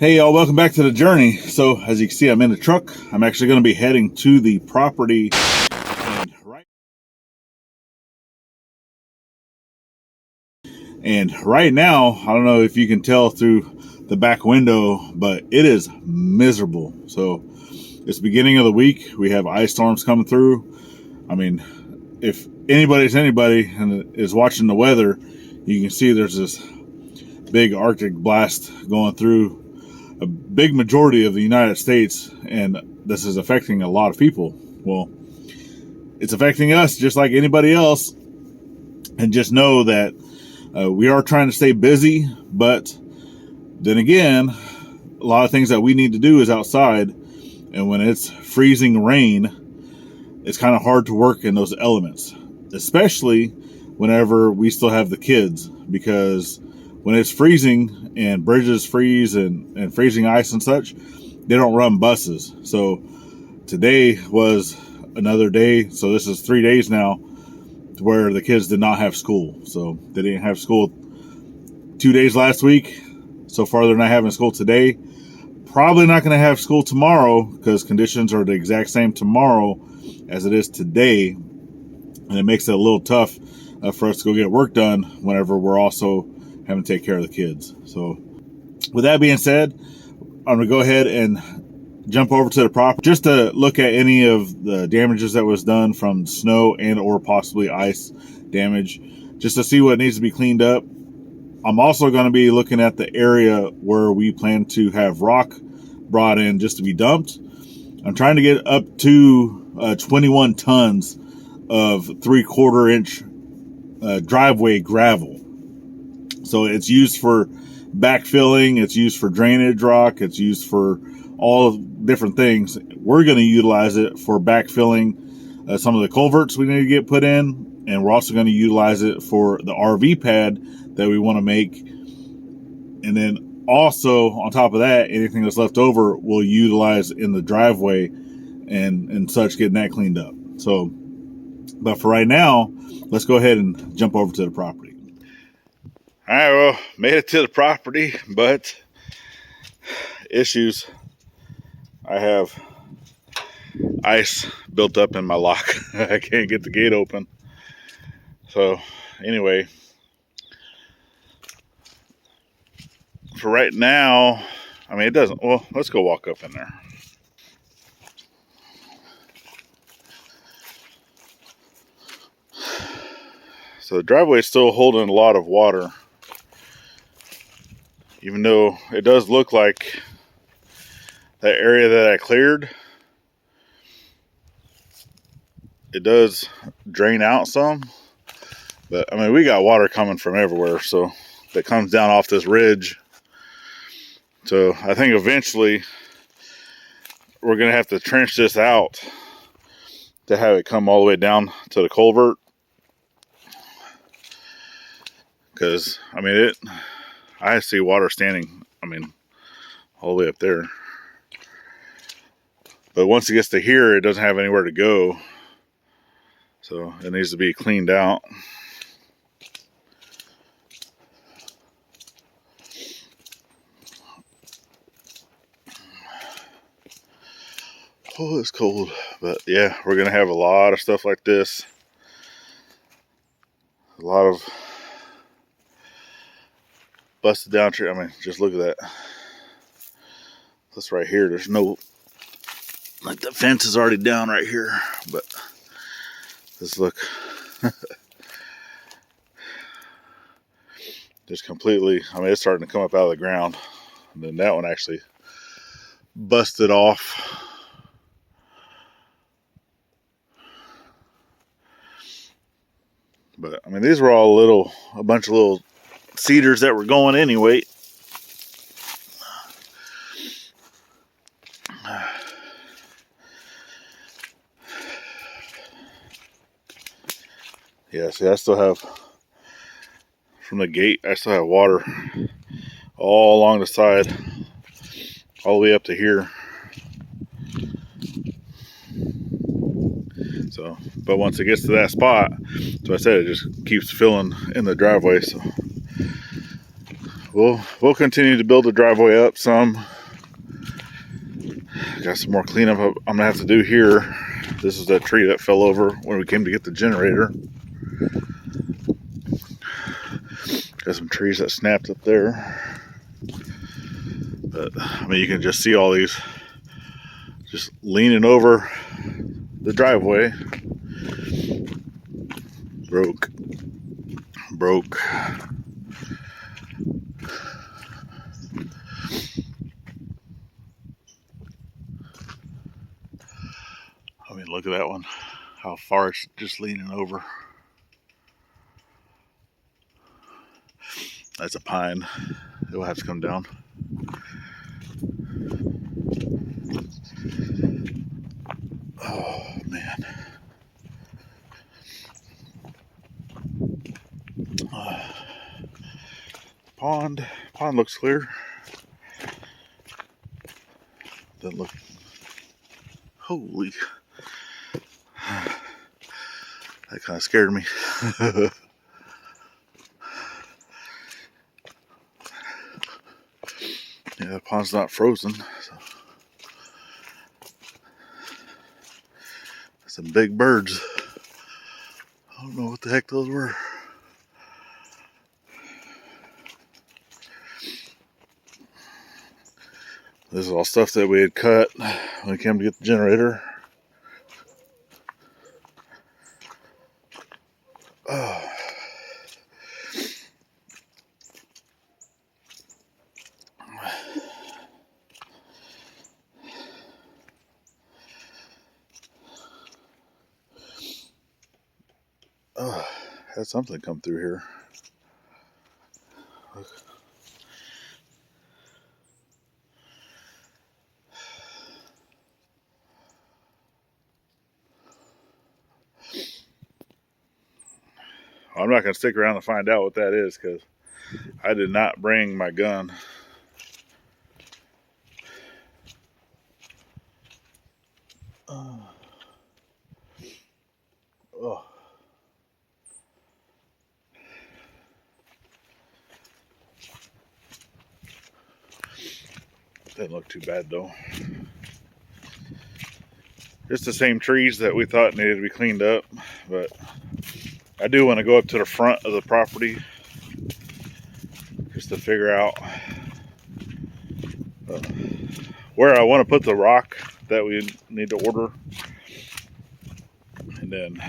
Hey y'all, welcome back to the journey. So as you can see, I'm in the truck. I'm actually going to be heading to the property. And right now, I don't know if you can tell through the back window, but it is miserable. So it's the beginning of the week. We have ice storms coming through. I mean, if anybody's anybody and is watching the weather, you can see there's this big Arctic blast going through a big majority of the United States, and this is affecting a lot of people. Well, it's affecting us just like anybody else, and just know that we are trying to stay busy, but then again, a lot of things that we need to do is outside, and when it's freezing rain, it's kind of hard to work in those elements, especially whenever we still have the kids, because when it's freezing and bridges freeze and freezing ice and such, they don't run buses. So today was another day. So this is 3 days now where the kids did not have school. So they didn't have school 2 days last week. So far, they're not having school today. Probably not going to have school tomorrow because conditions are the exact same tomorrow as it is today. And it makes it a little tough for us to go get work done whenever we're also having to take care of the kids. So with that being said, I'm going to go ahead and jump over to the property just to look at any of the damages that was done from snow and or possibly ice damage, just to see what needs to be cleaned up. I'm also going to be looking at the area where we plan to have rock brought in just to be dumped. I'm trying to get up to 21 tons of 3/4 inch driveway gravel. So it's used for backfilling, it's used for drainage rock, it's used for all different things. We're going to utilize it for backfilling some of the culverts we need to get put in, and we're also going to utilize it for the RV pad that we want to make. And then also on top of that, anything that's left over we'll utilize in the driveway and such, getting that cleaned up. So, but for right now, let's go ahead and jump over to the property. All right, well, made it to the property, but issues. I have ice built up in my lock. I can't get the gate open. So anyway, for right now, I mean, it doesn't, well, let's go walk up in there. So the driveway is still holding a lot of water, even though it does look like that area that I cleared, it does drain out some. But I mean, we got water coming from everywhere, so that comes down off this ridge. So I think eventually we're gonna have to trench this out to have it come all the way down to the culvert. Because I mean, I see water standing, I mean, all the way up there. But once it gets to here, it doesn't have anywhere to go. So it needs to be cleaned out. Oh, it's cold. But yeah, we're going to have a lot of stuff like this. A lot of busted down tree. I mean, just look at that. This right here, there's no, like, the fence is already down right here, but just look. Just completely, I mean, it's starting to come up out of the ground. And then that one actually busted off. But I mean, these were all a bunch of little cedars that were going anyway. Yeah, see, I still have, from the gate, I still have water all along the side, all the way up to here. So, but once it gets to that spot, so I said, it just keeps filling in the driveway. So We'll continue to build the driveway up some. Got some more cleanup I'm gonna have to do here. This is that tree that fell over when we came to get the generator. Got some trees that snapped up there. But I mean, you can just see all these just leaning over the driveway. Broke. I mean, look at that one. How far it's just leaning over. That's a pine. It will have to come down. Oh, man. Pond looks clear. Doesn't look. Holy. That kind of scared me. Yeah, the pond's not frozen. So. Some big birds. I don't know what the heck those were. This is all stuff that we had cut when we came to get the generator. Oh. Oh, had something come through here. Look. I'm not going to stick around to find out what that is because I did not bring my gun. Oh. Didn't look too bad though. Just the same trees that we thought needed to be cleaned up, but I do want to go up to the front of the property just to figure out where I want to put the rock that we need to order. And then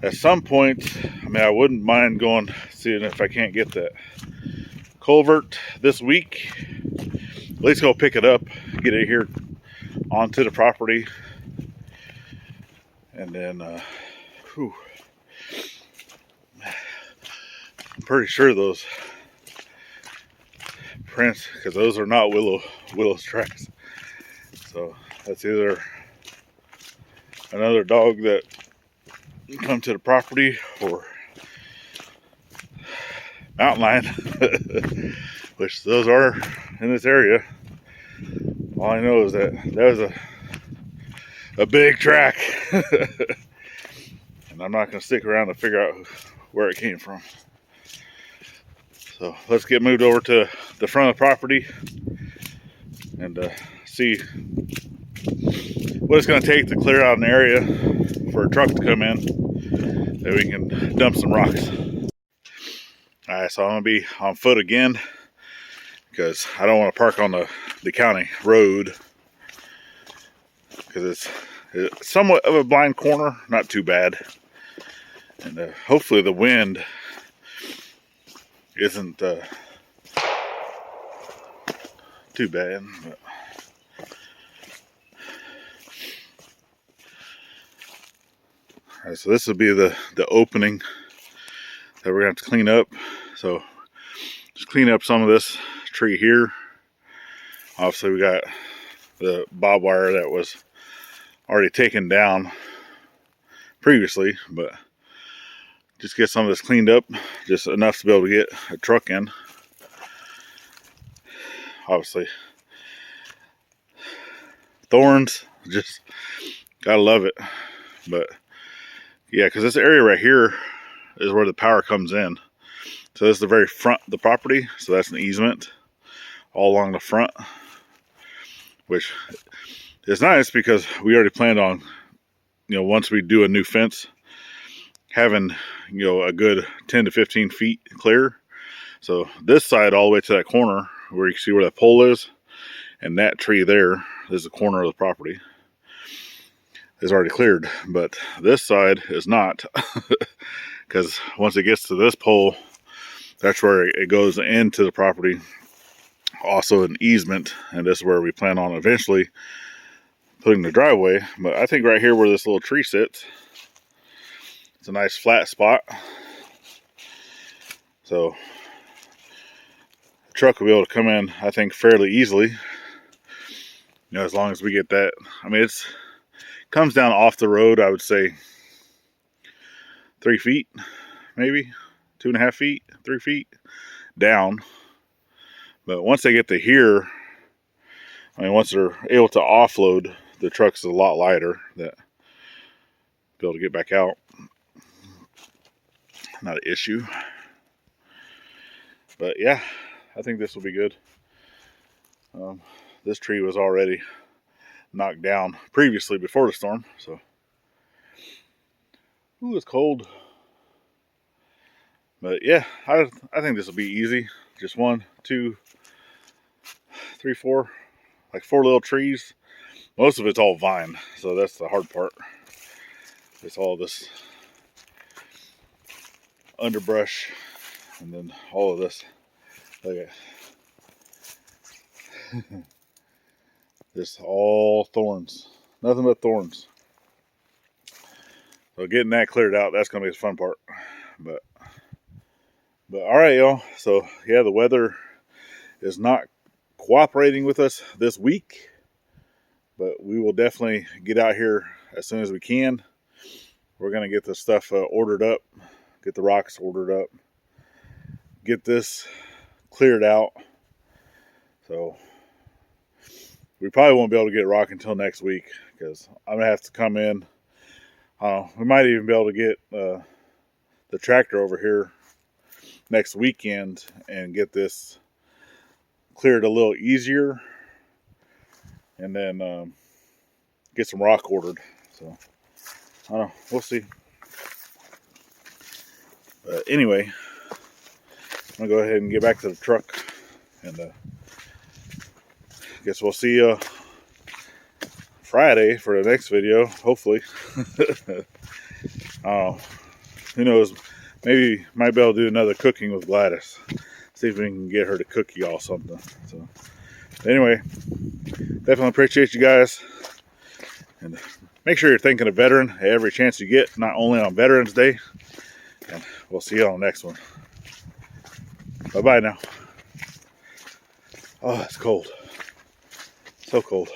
at some point, I mean, I wouldn't mind going seeing if I can't get that culvert this week. At least go pick it up, get it here onto the property. And then, I'm pretty sure those prints, because those are not Willow's tracks. So that's either another dog that come to the property or mountain lion, which those are in this area. All I know is that was a big track. And I'm not going to stick around to figure out where it came from. So let's get moved over to the front of the property and see what it's going to take to clear out an area for a truck to come in that we can dump some rocks. Alright, so I'm going to be on foot again because I don't want to park on the county road because it's somewhat of a blind corner, not too bad. And hopefully the wind isn't too bad. But all right, so this will be the opening that we're gonna have to clean up. So just clean up some of this tree here. Obviously we got the barbed wire that was already taken down previously, but just get some of this cleaned up, just enough to be able to get a truck in. Obviously thorns, just gotta love it. But yeah, because this area right here is where the power comes in. So this is the very front of the property. So that's an easement all along the front, which is nice because we already planned on, once we do a new fence, having, a good 10 to 15 feet clear. So this side all the way to that corner where you can see where that pole is, and that tree there is the corner of the property, is already cleared. But this side is not, because once it gets to this pole, that's where it goes into the property. Also an easement, and this is where we plan on eventually putting the driveway. But I think right here where this little tree sits, it's a nice flat spot. So the truck will be able to come in, I think, fairly easily. As long as we get that. I mean, it comes down off the road, I would say 3 feet, maybe 2.5 feet, 3 feet down. But once they get to here, I mean, once they're able to offload, the truck's a lot lighter, that be able to get back out. Not an issue. But yeah, I think this will be good. This tree was already knocked down previously before the storm, so. Ooh, it's cold. But yeah, I think this will be easy. Just 1, 2, 3, 4, like 4 little trees. Most of it's all vine, so that's the hard part. It's all this underbrush, and then all of this. Look at this, all thorns, nothing but thorns. So getting that cleared out, that's gonna be the fun part. But all right, y'all. So yeah, the weather is not cooperating with us this week, but we will definitely get out here as soon as we can. We're gonna get the stuff ordered up, get the rocks ordered up, get this cleared out. So we probably won't be able to get rock until next week, because I'm gonna have to come in. We might even be able to get the tractor over here next weekend and get this cleared a little easier, and then get some rock ordered. So I don't know, we'll see. But anyway, I'm gonna go ahead and get back to the truck, and guess we'll see you Friday for the next video, hopefully. Who knows, maybe might be able to do another cooking with Gladys, see if we can get her to cook y'all something. So anyway, definitely appreciate you guys, and make sure you're thinking of veteran every chance you get, not only on Veterans Day. And we'll see you on the next one. Bye bye now. Oh, it's cold, so cold.